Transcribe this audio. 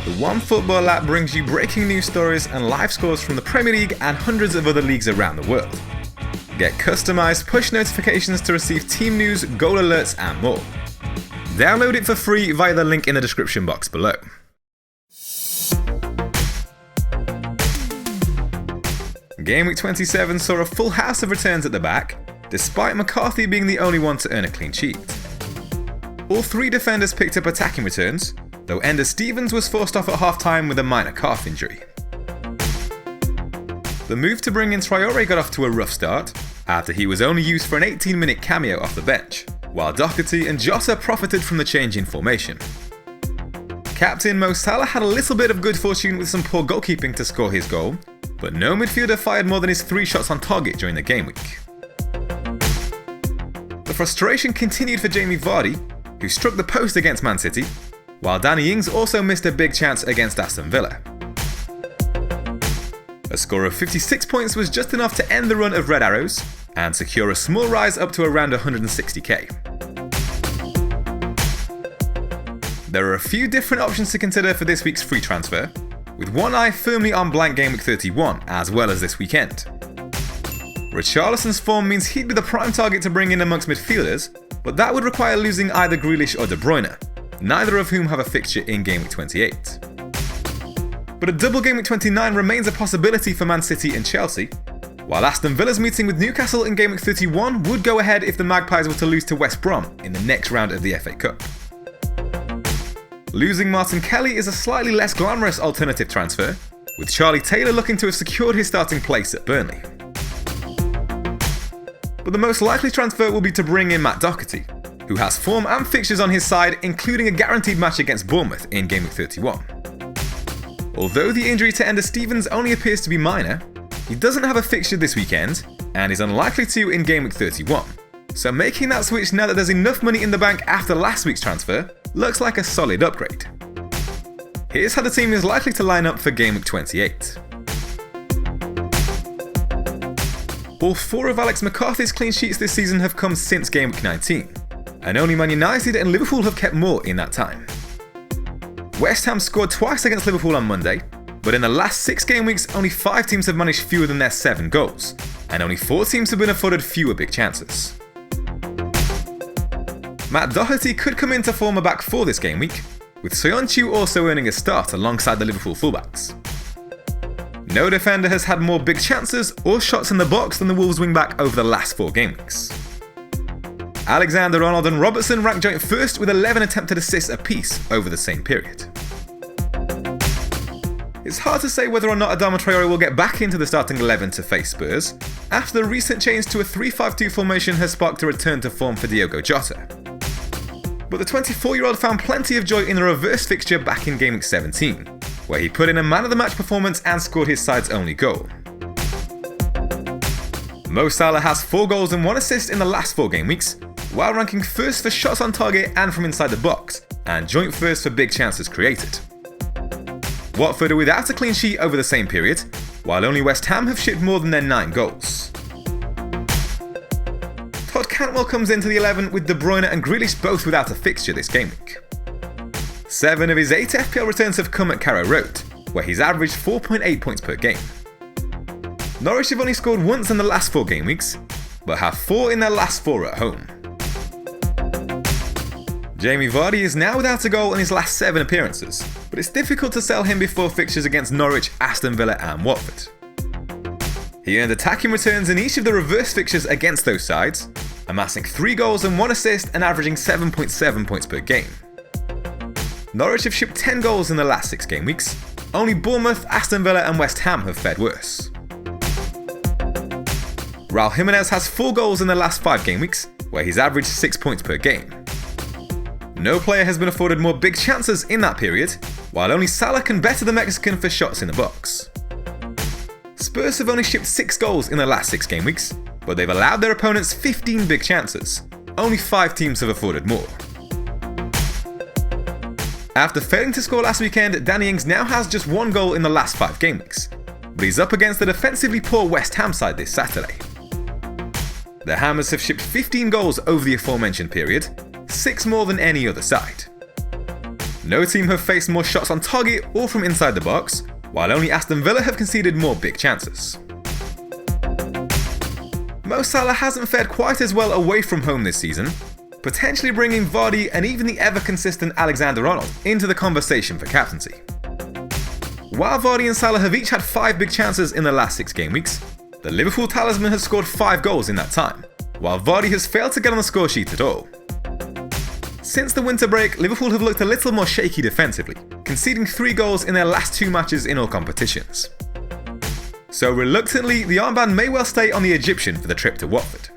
The One Football app brings you breaking news stories and live scores from the Premier League and hundreds of other leagues around the world. Get customized push notifications to receive team news, goal alerts, and more. Download it for free via the link in the description box below. Game Week 27 saw a full house of returns at the back, despite McCarthy being the only one to earn a clean sheet. All three defenders picked up attacking returns, though Ender Stevens was forced off at half-time with a minor calf injury. The move to bring in Traore got off to a rough start, after he was only used for an 18-minute cameo off the bench, while Doherty and Jota profited from the change in formation. Captain Mo Salah had a little bit of good fortune with some poor goalkeeping to score his goal, but no midfielder fired more than his 3 shots on target during the game week. The frustration continued for Jamie Vardy, who struck the post against Man City, while Danny Ings also missed a big chance against Aston Villa. A score of 56 points was just enough to end the run of Red Arrows and secure a small rise up to around 160k. There are a few different options to consider for this week's free transfer, with one eye firmly on Blank Gameweek 31 as well as this weekend. Richarlison's form means he'd be the prime target to bring in amongst midfielders, but that would require losing either Grealish or Bruyne, neither of whom have a fixture in Game Week 28. But a Double Gameweek 29 remains a possibility for Man City and Chelsea, while Aston Villa's meeting with Newcastle in Game Week 31 would go ahead if the Magpies were to lose to West Brom in the next round of the FA Cup. Losing Martin Kelly is a slightly less glamorous alternative transfer, with Charlie Taylor looking to have secured his starting place at Burnley. But the most likely transfer will be to bring in Matt Doherty, who has form and fixtures on his side, including a guaranteed match against Bournemouth in Game Week 31. Although the injury to Ender Stevens only appears to be minor, he doesn't have a fixture this weekend and is unlikely to in Game Week 31, so making that switch now that there's enough money in the bank after last week's transfer looks like a solid upgrade. Here's how the team is likely to line up for Game Week 28. All 4 of Alex McCarthy's clean sheets this season have come since Game Week 19, and only Man United and Liverpool have kept more in that time. West Ham scored twice against Liverpool on Monday, but in the last 6 game weeks only 5 teams have managed fewer than their 7 goals, and only 4 teams have been afforded fewer big chances. Matt Doherty could come into form a back 4 this game week, with Soyuncu also earning a start alongside the Liverpool fullbacks. No defender has had more big chances or shots in the box than the Wolves wingback over the last 4 game weeks. Alexander-Arnold and Robertson ranked joint first with 11 attempted assists apiece over the same period. It's hard to say whether or not Adama Traore will get back into the starting 11 to face Spurs, after the recent change to a 3-5-2 formation has sparked a return to form for Diogo Jota. But the 24-year-old found plenty of joy in the reverse fixture back in Game Week 17, where he put in a man-of-the-match performance and scored his side's only goal. Mo Salah has 4 goals and 1 assist in the last 4 game weeks, while ranking first for shots on target and from inside the box, and joint first for big chances created. Watford are without a clean sheet over the same period, while only West Ham have shipped more than their 9 goals. Todd Cantwell comes into the 11 with De Bruyne and Grealish both without a fixture this game week. 7 of his 8 FPL returns have come at Carrow Road, where he's averaged 4.8 points per game. Norwich have only scored once in the last 4 game weeks, but have 4 in their last 4 at home. Jamie Vardy is now without a goal in his last 7 appearances, but it's difficult to sell him before fixtures against Norwich, Aston Villa and Watford. He earned attacking returns in each of the reverse fixtures against those sides, amassing 3 goals and 1 assist and averaging 7.7 points per game. Norwich have shipped 10 goals in the last 6 game weeks. Only Bournemouth, Aston Villa and West Ham have fared worse. Raul Jimenez has 4 goals in the last 5 game weeks, where he's averaged 6 points per game. No player has been afforded more big chances in that period, while only Salah can better the Mexican for shots in the box. Spurs have only shipped 6 goals in the last 6 game weeks, but they've allowed their opponents 15 big chances. Only 5 teams have afforded more. After failing to score last weekend, Danny Ings now has just 1 goal in the last 5 game weeks, but he's up against the defensively poor West Ham side this Saturday. The Hammers have shipped 15 goals over the aforementioned period, 6 more than any other side. no team have faced more shots on target or from inside the box, while only Aston Villa have conceded more big chances. Mo Salah hasn't fared quite as well away from home this season, potentially bringing Vardy and even the ever-consistent Alexander-Arnold into the conversation for captaincy. While Vardy and Salah have each had 5 big chances in the last 6 game weeks, the Liverpool talisman has scored 5 goals in that time, while Vardy has failed to get on the score sheet at all. Since the winter break, Liverpool have looked a little more shaky defensively, conceding 3 goals in their last 2 matches in all competitions. So reluctantly, the armband may well stay on the Egyptian for the trip to Watford.